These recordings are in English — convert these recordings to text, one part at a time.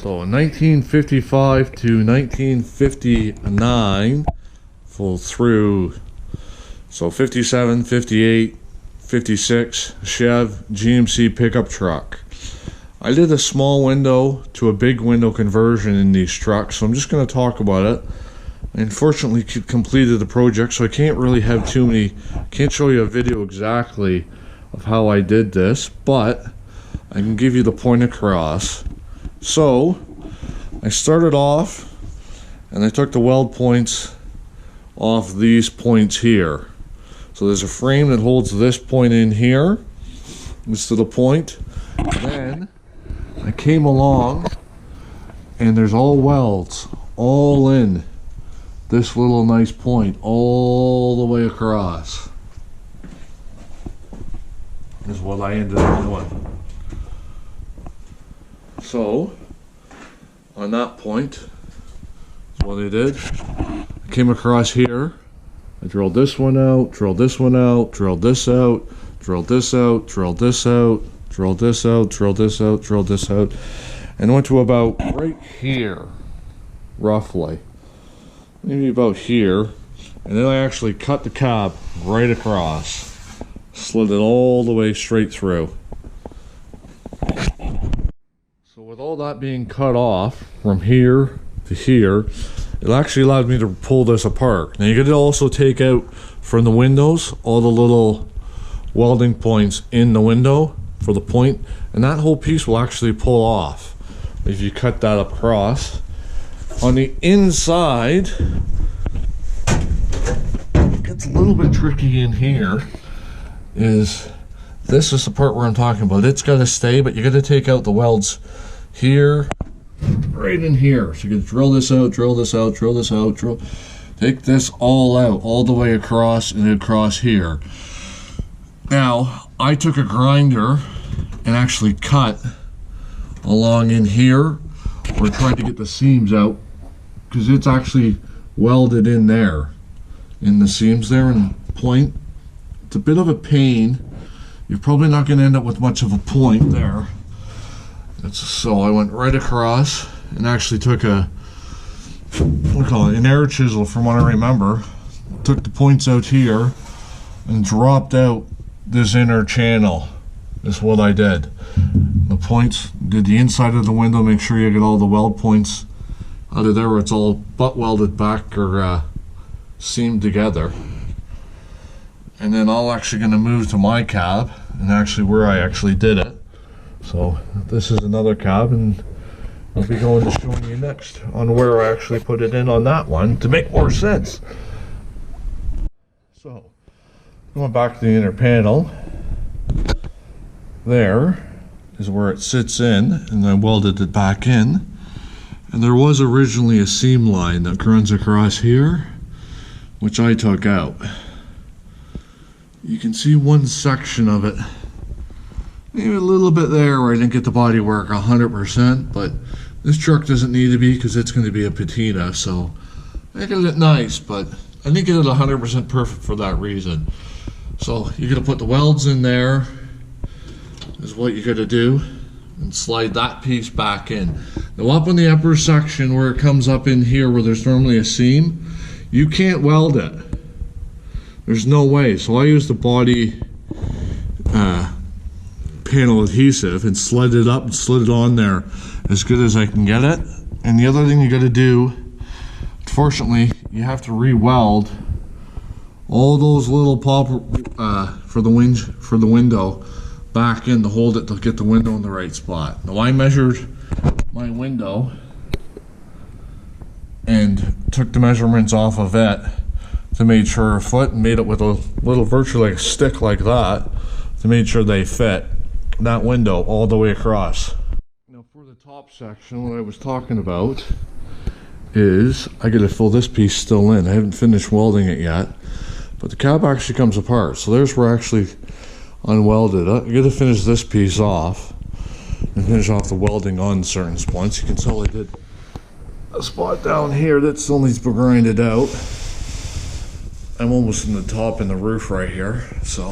So in 1955 to 1959, full through, so 57, 58, 56, Chev GMC pickup truck. I did a small window to a big window conversion in these trucks, so I'm just going to talk about it. I unfortunately completed the project, so I can't really have can't show you a video exactly of how I did this, but I can give you the point across. So I started off and I took the weld points off these points here. So there's a frame that holds this point in here, this little point. Then I came along and there's all welds all in this little nice point all the way across. Is what I ended up doing. So on that point, that's what I did. I came across here. I drilled this one out, drilled this one out, drilled this out, drilled this out, drilled this out, drilled this out, drilled this out, drilled this out, and went to about right here, roughly. Maybe about here. And then I actually cut the cab right across. Slid it all the way straight through. So with all that being cut off from here to here, it actually allowed me to pull this apart. Now you could also take out from the windows all the little welding points in the window for the point, and that whole piece will actually pull off if you cut that across. On the inside, it gets a little bit tricky in here. This is the part where I'm talking about. It's got to stay, but you got to take out the welds here, right in here. So you can drill this out, drill this out, drill this out, take this all out, all the way across and across here. Now, I took a grinder and actually cut along in here, or tried to get the seams out, because it's actually welded in there, in the seams there and point. It's a bit of a pain. You're probably not going to end up with much of a point there. So I went right across and actually took an air chisel from what I remember. Took the points out here and dropped out this inner channel. That's what I did. The points, did the inside of the window, make sure you get all the weld points out of there where it's all butt welded back or seamed together. And then I'm actually going to move to my cab and actually where I actually did it. So this is another cab, and I'll be going to showing you next on where I actually put it in on that one to make more sense. So going back to the inner panel, there is where it sits in, and I welded it back in. And there was originally a seam line that runs across here, which I took out. You can see one section of it, maybe a little bit there where I didn't get the body work 100%, but this truck doesn't need to be because it's going to be a patina, so I did it nice, but I didn't get it 100% perfect for that reason. So you're going to put the welds in there, is what you're going to do, and slide that piece back in. Now up in the upper section where it comes up in here where there's normally a seam, you can't weld it. There's no way. So I used the body panel adhesive and slid it up and slid it on there as good as I can get it. And the other thing you got to do, unfortunately, you have to re-weld all those little pop for the window back in to hold it to get the window in the right spot. Now I measured my window and took the measurements off of it to make sure a foot, and made it with a little, virtually like a stick like that, to make sure they fit that window all the way across. Now for the top section, what I was talking about is I gotta fill this piece still in. I haven't finished welding it yet, but the cab actually comes apart. So there's where I actually unwelded it. I gotta finish this piece off and finish off the welding on certain spots. You can tell I did a spot down here that still needs to be grinded out. I'm almost in the top and the roof right here. So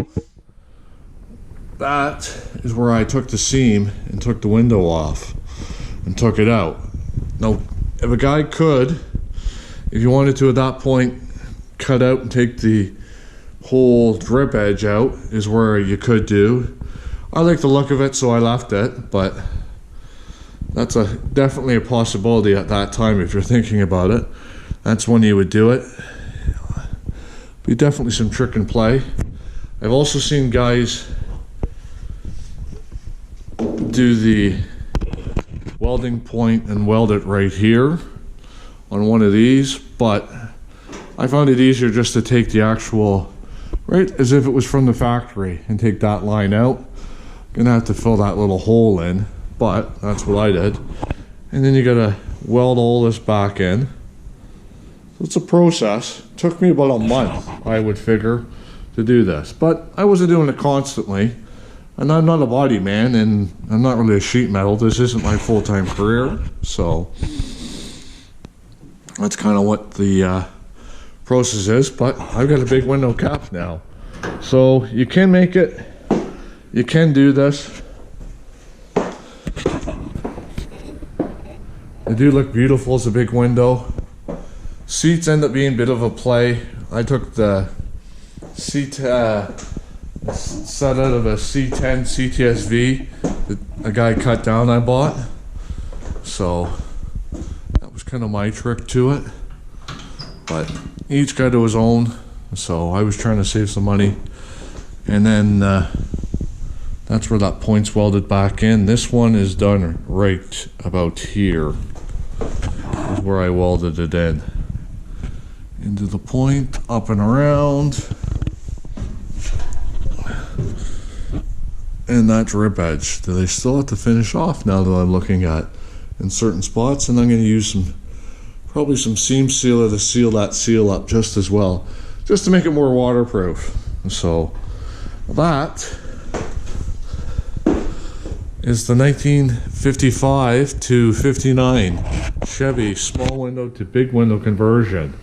that is where I took the seam and took the window off. and took it out. Now, if a guy could, if you wanted to at that point, cut out and take the whole drip edge out, is where you could do. I like the look of it, so I left it, but that's definitely a possibility at that time if you're thinking about it. That's when you would do it. Be definitely some trick and play. I've also seen guys do the welding point and weld it right here on one of these, but I found it easier just to take the actual, right as if it was from the factory, and take that line out. Gonna have to fill that little hole in, but that's what I did. And then you gotta weld all this back in. So it's a process. It took me about a month, I would figure, to do this, but I wasn't doing it constantly. And I'm not a body man, and I'm not really a sheet metal. This isn't my full-time career, so that's kind of what the process is. But I've got a big window cap now, so you can make it. You can do this. They do look beautiful as a big window. Seats end up being a bit of a play. I took the seat set out of a C10 CTSV that a guy cut down I bought. So that was kind of my trick to it. But each got to his own. So I was trying to save some money. And then that's where that point's welded back in. This one is done right about here. Is where I welded it in. Into the point, up and around. And that drip edge that I still have to finish off now that I'm looking at in certain spots, and I'm going to use probably some seam sealer to seal that seal up just as well, just to make it more waterproof. So that is the 1955 to 59 Chevy small window to big window conversion.